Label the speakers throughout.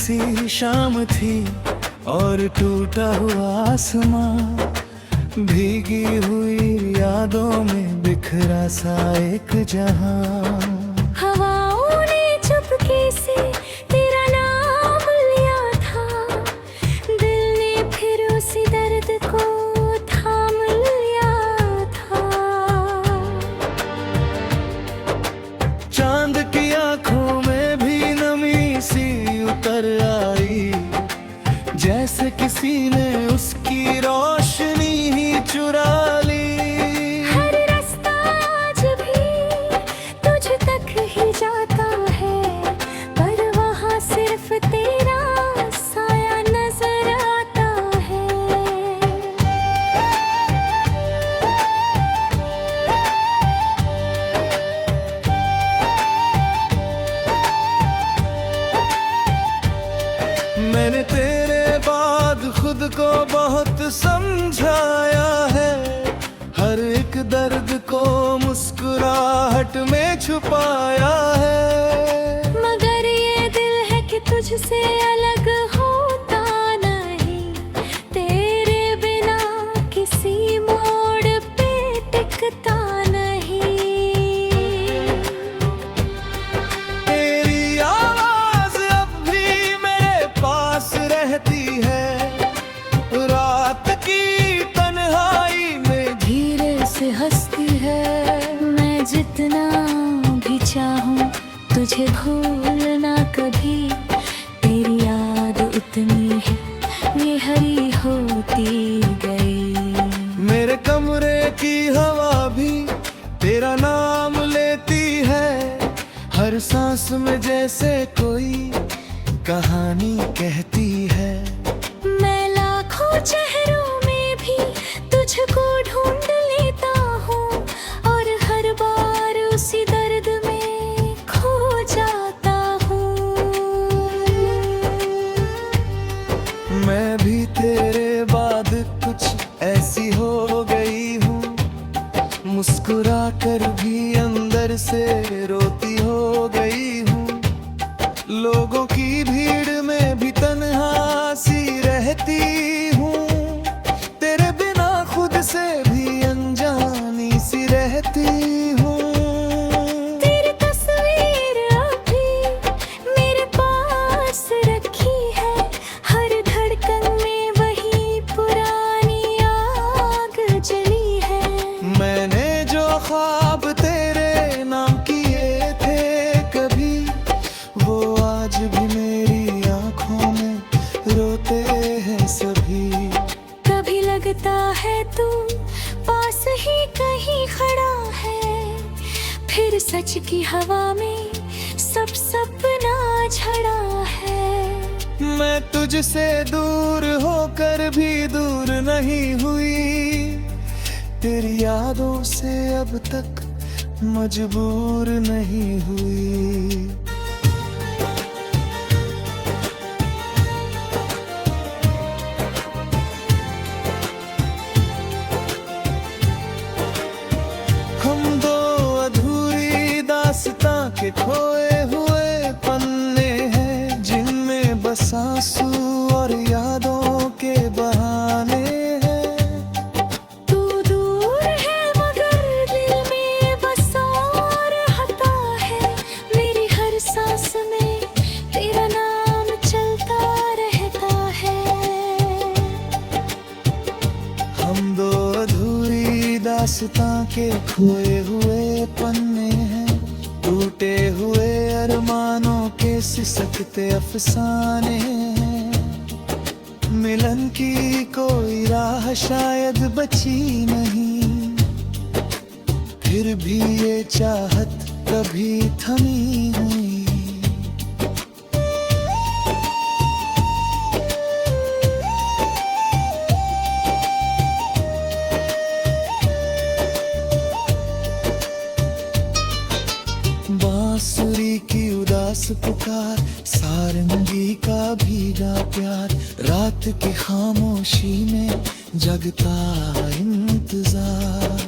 Speaker 1: सी शाम थी और टूटा हुआ आसमां, भीगी हुई यादों में बिखरा सा एक जहां।
Speaker 2: हवाओं ने चुपके से तेरा नाम लिया था, दिल ने फिर उसी दर्द को थाम लिया था।
Speaker 1: चांद की आंखों में भी नमी सी उतर आई, जैसे किसी ने उसकी रोशनी ही चुरा ली।
Speaker 2: हर रास्ता आज भी तुझ तक ही जाता है, पर वहाँ सिर्फ तेरा साया नजर आता है।
Speaker 1: मैंने तेरे बाद खुद को बहुत समझाया है, हर एक दर्द को मुस्कुराहट में छुपाया है।
Speaker 2: मगर ये दिल है कि तुझसे अलग होता नहीं, तेरे बिना किसी मोड़ पे टिकता नहीं।
Speaker 1: तेरी आवाज अब भी मेरे पास रहती है, रात की तन्हाई में
Speaker 2: धीरे से हंसती है। मैं जितना भी चाहूं तुझे भूलना कभी, तेरी याद उतनी है ये हरी होती गई।
Speaker 1: मेरे कमरे की हवा भी तेरा नाम लेती है, हर सांस में जैसे कोई कहानी कहती है।
Speaker 2: मैं लाखों चेहरों में भी तुझको ढूंढ लेता हूँ, और हर बार उसी दर्द में खो जाता हूँ।
Speaker 1: मैं भी तेरे बाद कुछ ऐसी हो गई हूँ, मुस्कुरा कर भी अंदर से रोती हो गई हूँ। लोगों की भीड़ में भी तन्हा सी रहती हूँ, तेरे बिना खुद से भी अनजानी सी रहती हूँ।
Speaker 2: तेरी तस्वीर अभी मेरे पास रखी है, हर धड़कन में वही पुरानी आग जली है।
Speaker 1: मैंने जो ख्वाब तेरे नाम किए थे कभी, वो आज भी मेरी आंखों में रोते हैं सभी।
Speaker 2: कभी लगता है तू पास ही कहीं खड़ा है, फिर सच की हवा में सब सपना झड़ा है।
Speaker 1: मैं तुझसे दूर होकर भी दूर नहीं हुई, तेरी यादों से अब तक मजबूर नहीं हुई। हम दो अधूरी दास्तां के खोए हुए पन्ने हैं, जिनमें बस आंसू और यादों के बहाने हैं।
Speaker 2: तू दूर है मगर दिल में बसा रहता है, मेरी हर सांस में तेरा नाम चलता रहता है।
Speaker 1: हम दो अधूरी दास्तां के खोए हुए पन्ने हैं, टूटे हुए अरमानों के सिसकते अफसाने हैं। मिलन की कोई राह शायद बची नहीं, फिर भी ये चाहत कभी थमी हुई। बांसुरी की उदास पुकार, सारंगी का भीगा प्यार, रात की खामोशी में जगता इंतजार।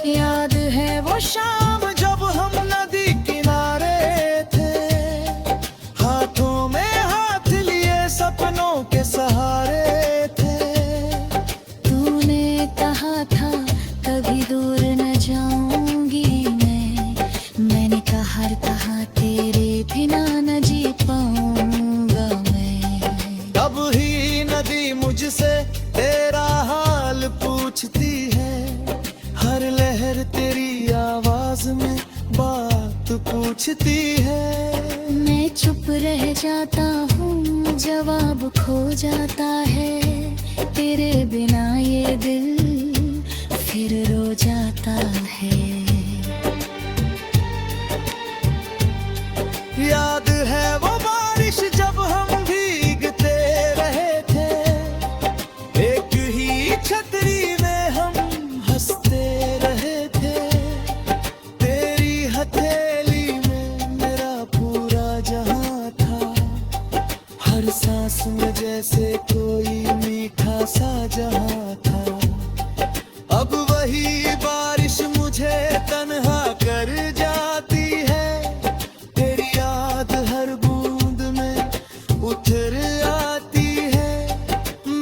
Speaker 1: याद है वो शाम जब बात पूछती है।
Speaker 2: मैं चुप रह जाता हूँ, जवाब खो जाता है। तेरे बिना ये दिल फिर रो जाता है।
Speaker 1: याद है वो बारिश जब हम भीगते रहे थे, एक ही छतरी में हम हंसते रहे थे। तेरी हथेली में मेरा पूरा जहां था, हर सांस में जैसे कोई मीठा सा जहां था। अब वही बारिश मुझे तन्हा कर जाती है, तेरी याद हर बूंद में उतर आती है।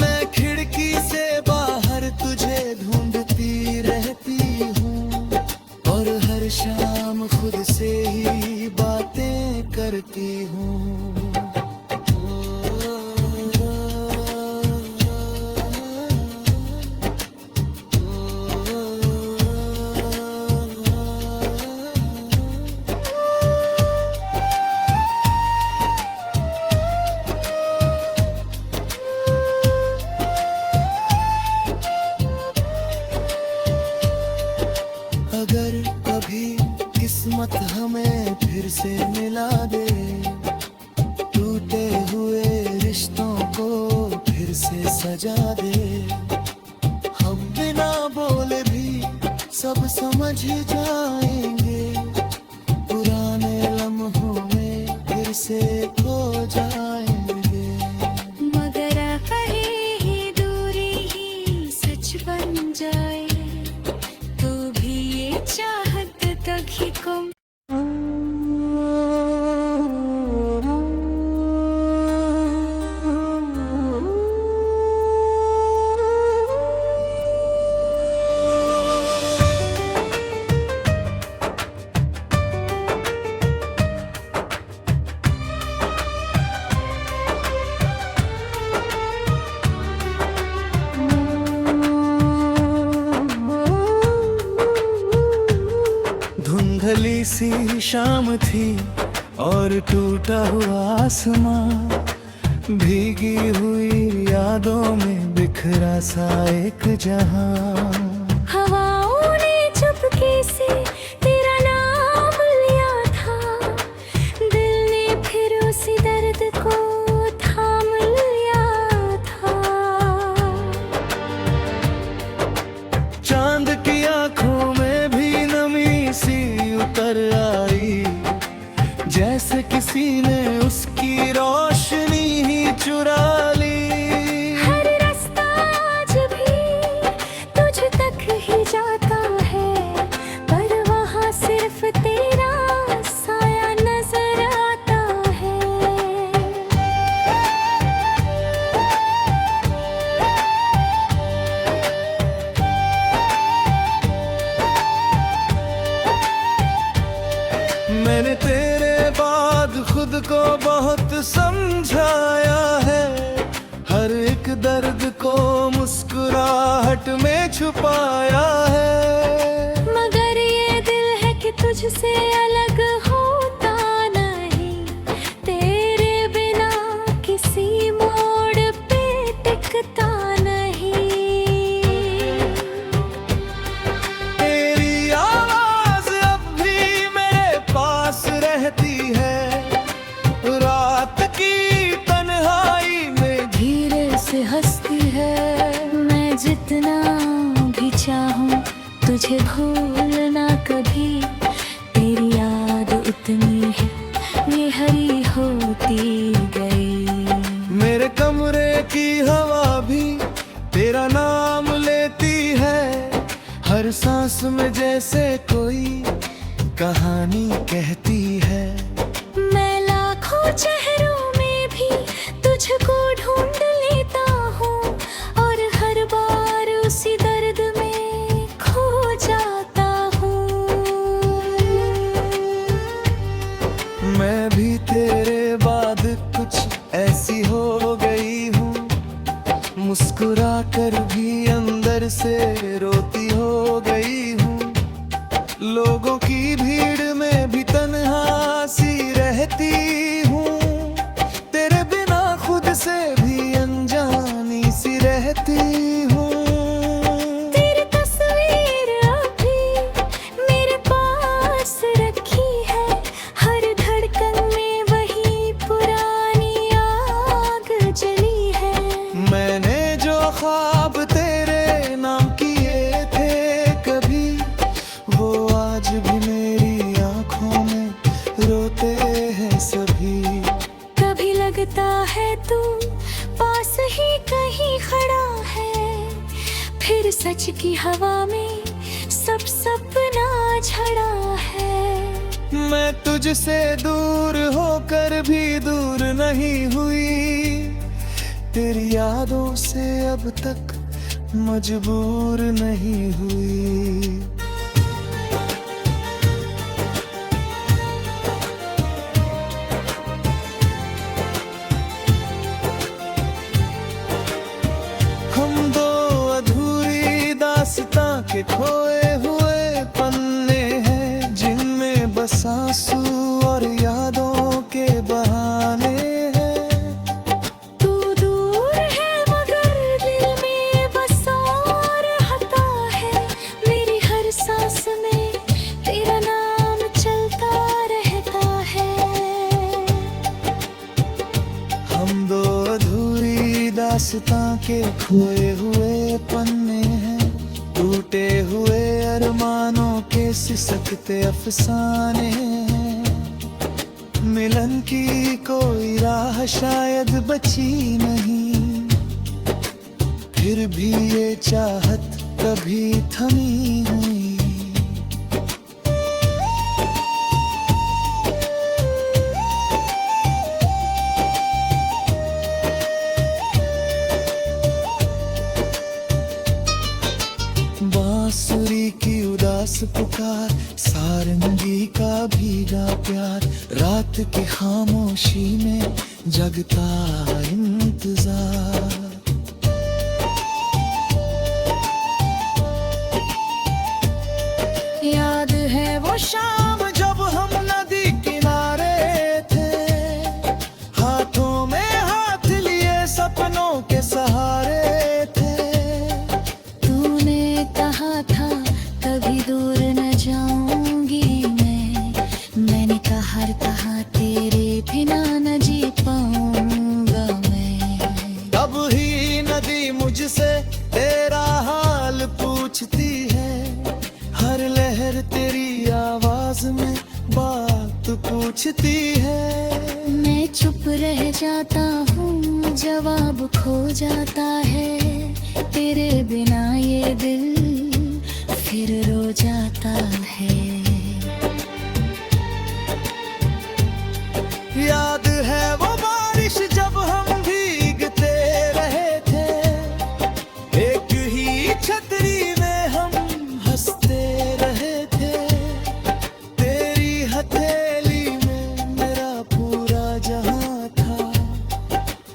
Speaker 1: मैं खिड़की से बाहर तुझे ढूंढती रहती हूँ, और हर शाम खुद से ही बातें करती हूँ। अगर कभी किस्मत हमें फिर से मिला दे, टूटे हुए रिश्तों को फिर से सजा दे, हम बिना बोले भी सब समझ जाएंगे, पुराने लम्हों में फिर से खो जाएंगे।
Speaker 2: मगर कहीं ही दूरी ही सच बन जाए, चाहत तक ही कम।
Speaker 1: धुंधली सी शाम थी और टूटा हुआ आसमां, भीगी हुई यादों में बिखरा सा एक जहां।
Speaker 2: हवाओं ने चुपके से तेरा नाम लिया था, दिल ने फिर उसी दर्द को थाम लिया था।
Speaker 1: चांद की आंखों में भी नमी सी उतर आई, जैसे किसी ने उसकी रोशनी ही चुरा ली।
Speaker 2: हर रास्ता आज भी तुझ तक ही जाता है, पर वहाँ सिर्फ तेरा साया नजर आता है।
Speaker 1: मैंने तेरे बाद खुद को बहुत समझाया है, हर एक दर्द को मुस्कुराहट में छुपाया है।
Speaker 2: मगर ये दिल है कि तुझसे अलग होता नहीं, तेरे बिना किसी मोड़ पे टिकता नहीं।
Speaker 1: तेरी आवाज अब भी मेरे पास रहती है, रात की तन्हाई में
Speaker 2: धीरे से हंसती है। मैं जितना भी चाहूं तुझे भूलना कभी, तेरी याद उतनी है ये हरी होती गई।
Speaker 1: मेरे कमरे की हवा भी तेरा नाम लेती है, हर सांस में जैसे कोई कहानी कहती है।
Speaker 2: मैं लाखों चेहरों में भी तुझको ढूंढ लेता हूँ, और हर बार उसी दर्द में खो जाता हूँ।
Speaker 1: मैं भी तेरे बाद कुछ ऐसी हो गई हूँ, मुस्कुरा कर भी अंदर से रोती हो गई हूँ। लोगों की भीड़ में
Speaker 2: है तू पास ही कहीं खड़ा है, फिर सच की हवा में सब सपना झड़ा है।
Speaker 1: मैं तुझसे दूर होकर भी दूर नहीं हुई, तेरी यादों से अब तक मजबूर नहीं हुई। हम दो अधूरी दास्तां के खोए हुए पन्ने हैं, जिनमें बस आंसू और यादों के बहाने हैं।
Speaker 2: तू दूर है मगर दिल में बसा रहता है, मेरी हर सांस में तेरा नाम चलता रहता है।
Speaker 1: हम दो अधूरी दास्तां के खोए हुए पन्ने हैं, टूटे हुए अरमानों के सिसकते अफसाने हैं। मिलन की कोई राह शायद बची नहीं, फिर भी ये चाहत कभी थमी हुई। बांसुरी की उदास पुकार, सारंगी का भीगा प्यार, रात की खामोशी में जगता इंतजार।
Speaker 2: याद है वो
Speaker 1: शाम जब हम नदी किनारे थे, हाथों में हाथ लिए सपनों के सहारे थे।
Speaker 2: तूने कहा था कभी दूर न जाऊंगी मैंने कहा तेरे बिना न जी पाऊंगा मैं।
Speaker 1: तब ही नदी मुझसे तेरा हाल पूछती है, हर लहर तेरी आवाज में बात पूछती है।
Speaker 2: मैं चुप रह जाता हूँ, जवाब खो जाता है, तेरे बिना ये दिल फिर रो जाता है।
Speaker 1: याद है वो बारिश जब हम भीगते रहे थे, एक ही छतरी में हम हंसते रहे थे। तेरी हथेली में मेरा पूरा जहां था,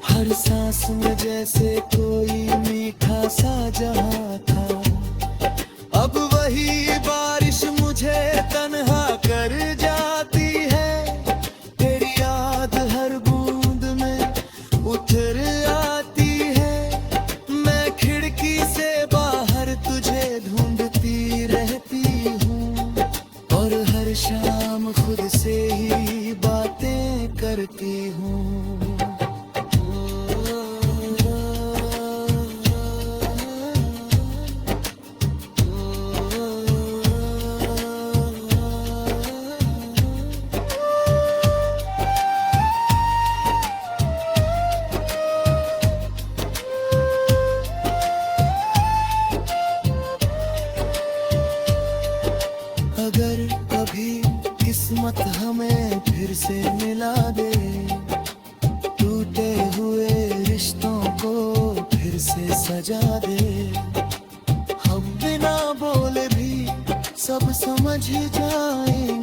Speaker 1: हर सांस में जैसे कोई मीठा सा जहां था। अब वही बारिश मुझे तन्हा कर जाती है, तेरी याद हर बूंद में उतर आती है। मैं खिड़की से बाहर तुझे ढूंढती रहती हूँ, और हर शाम खुद से ही बातें करती हूँ। अगर कभी किस्मत हमें फिर से मिला दे, टूटे हुए रिश्तों को फिर से सजा दे, हम बिना बोले भी सब समझ जाएंगे।